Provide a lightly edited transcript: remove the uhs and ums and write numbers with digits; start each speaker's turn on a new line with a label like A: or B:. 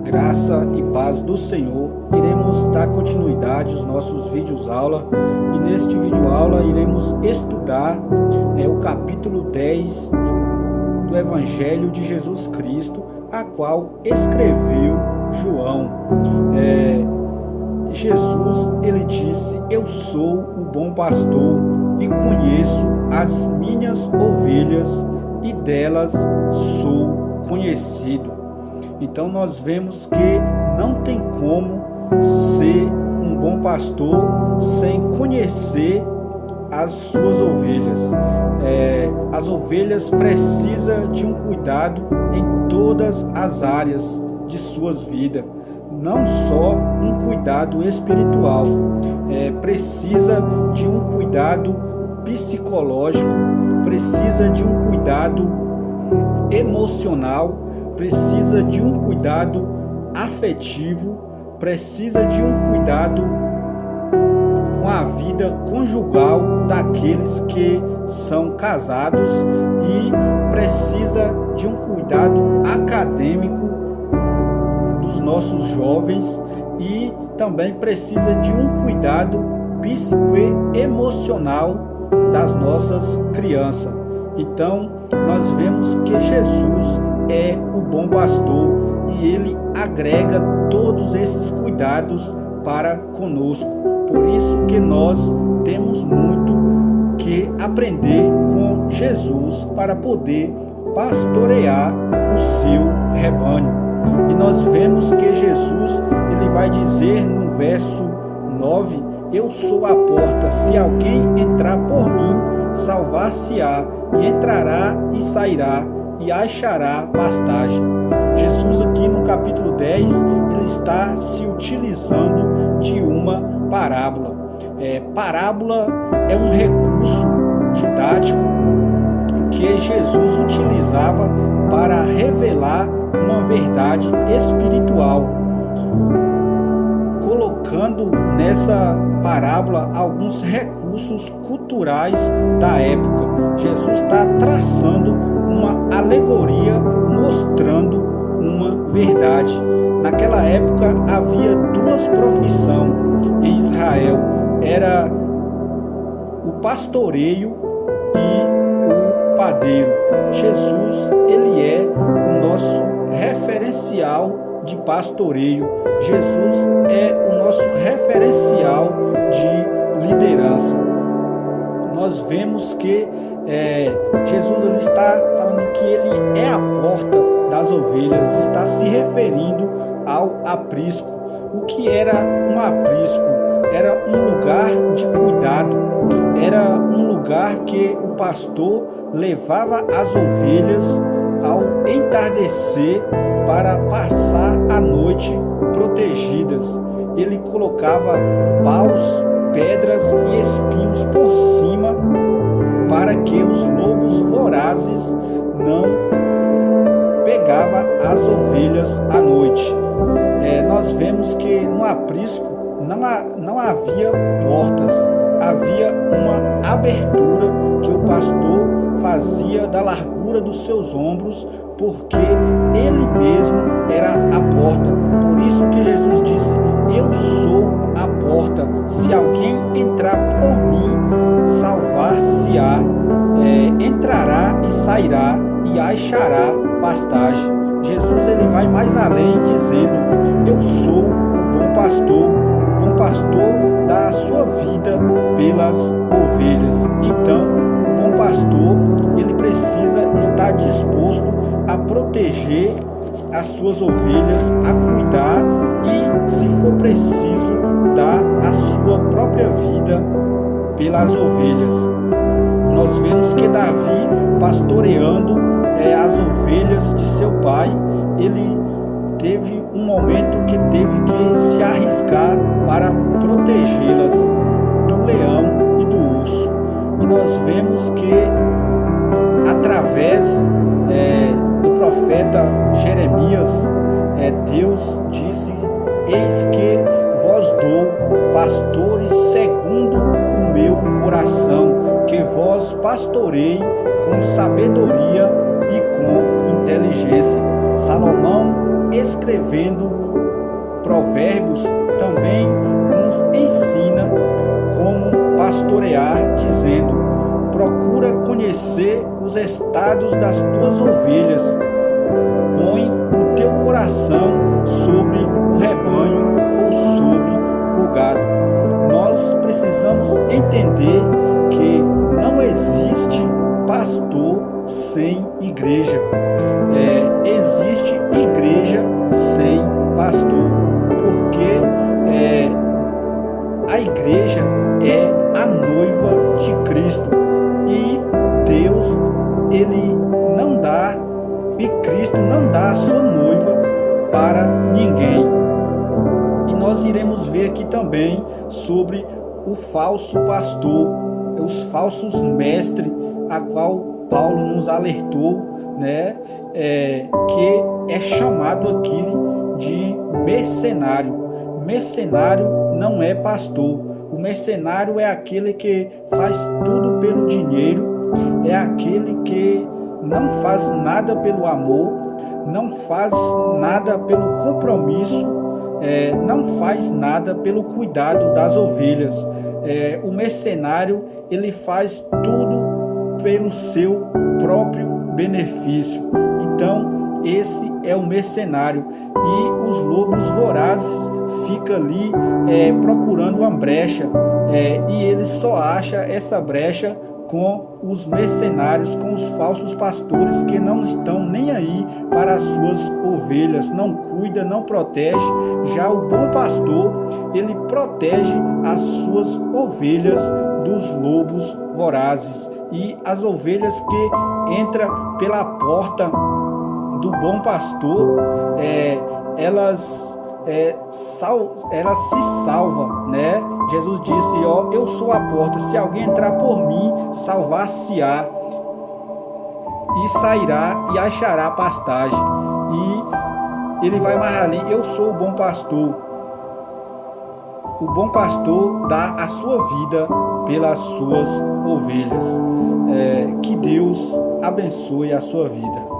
A: Graça e paz do Senhor. Iremos dar continuidade aos nossos vídeos aula e neste vídeo aula iremos estudar o capítulo 10 do Evangelho de Jesus Cristo, a qual escreveu João. Jesus, ele disse: eu sou o bom pastor e conheço as minhas ovelhas e delas sou conhecido. Então nós vemos que não tem como ser um bom pastor sem conhecer as suas ovelhas. As ovelhas precisam de um cuidado em todas as áreas de suas vidas, não só um cuidado espiritual, precisa de um cuidado psicológico, precisa de um cuidado emocional, precisa de um cuidado afetivo, precisa de um cuidado com a vida conjugal daqueles que são casados e precisa de um cuidado acadêmico dos nossos jovens e também precisa de um cuidado psicoemocional das nossas crianças. Então nós vemos que Jesus é o bom pastor e ele agrega todos esses cuidados para conosco. Por isso que nós temos muito que aprender com Jesus para poder pastorear o seu rebanho. E nós vemos que Jesus, ele vai dizer no verso 9: eu sou a porta, se alguém entrar por mim, salvar-se-á, e entrará e sairá, e achará pastagem. Jesus aqui no capítulo 10, ele está se utilizando de uma parábola. Parábola é um recurso didático que Jesus utilizava para revelar uma verdade espiritual, colocando nessa parábola alguns recursos culturais da época. Jesus está traçando uma alegoria, mostrando uma verdade. Naquela época havia duas profissões em Israel: era o pastoreio e o padeiro. Jesus, ele é o nosso referencial de pastoreio. Jesus é o nosso referencial de liderança. Nós vemos que Jesus ele está falando que ele é a porta das ovelhas, está se referindo ao aprisco. O que era um aprisco? Era um lugar de cuidado, era um lugar que o pastor levava as ovelhas ao entardecer para passar a noite protegidas. Ele colocava paus, pedras e espinhos por cima para que os lobos vorazes não pegavam as ovelhas à noite. Nós vemos que no aprisco não havia portas, havia uma abertura que o pastor fazia da largura dos seus ombros, porque ele mesmo era a porta. Por isso que Jesus disse: eu sou a porta, se alguém entrar por mim, salvar-se-á, entrará e sairá e achará pastagem. Jesus ele vai mais além, dizendo: eu sou o bom pastor. O bom pastor dá a sua vida pelas ovelhas. Então o bom pastor ele precisa estar disposto a proteger as suas ovelhas, a cuidar e, se for preciso, dar a sua própria vida pelas ovelhas. Nós vemos que Davi, pastoreando as ovelhas de seu pai, ele teve um momento que teve que se arriscar para protegê-las do leão e do urso. E nós vemos que através do profeta Jeremias, Deus disse: eis que vos dou pastores segundo o meu coração, que vos pastorei com sabedoria e com inteligência. Salomão escrevendo Provérbios, também nos ensina como pastorear, dizendo: procura conhecer os estados das tuas ovelhas, põe o teu coração sobre o rebanho ou sobre o gado. Nós precisamos entender que não existe pastor sem igreja. Existe igreja sem pastor, porque a igreja é a noiva de Cristo e Deus, ele não dá, e Cristo não dá a sua noiva para ninguém. E nós iremos ver aqui também sobre o falso pastor, os falsos mestres, a qual Paulo nos alertou, né? Que é chamado aqui de mercenário. Mercenário não é pastor. O mercenário é aquele que faz tudo pelo dinheiro, é aquele que não faz nada pelo amor, não faz nada pelo compromisso, não faz nada pelo cuidado das ovelhas. O mercenário, ele faz tudo pelo seu próprio benefício. Então, esse é o mercenário. E os lobos vorazes ficam ali procurando uma brecha, e ele só acha essa brecha com os mercenários, com os falsos pastores que não estão nem aí para as suas ovelhas, não cuida, não protege. Já o bom pastor, ele protege as suas ovelhas dos lobos vorazes. E as ovelhas que entram pela porta do bom pastor, elas se salvam, né? Jesus disse: eu sou a porta, se alguém entrar por mim, salvar-se-á, e sairá e achará pastagem. E ele vai mais além: eu sou o bom pastor. O bom pastor dá a sua vida pelas suas ovelhas. Que Deus abençoe a sua vida.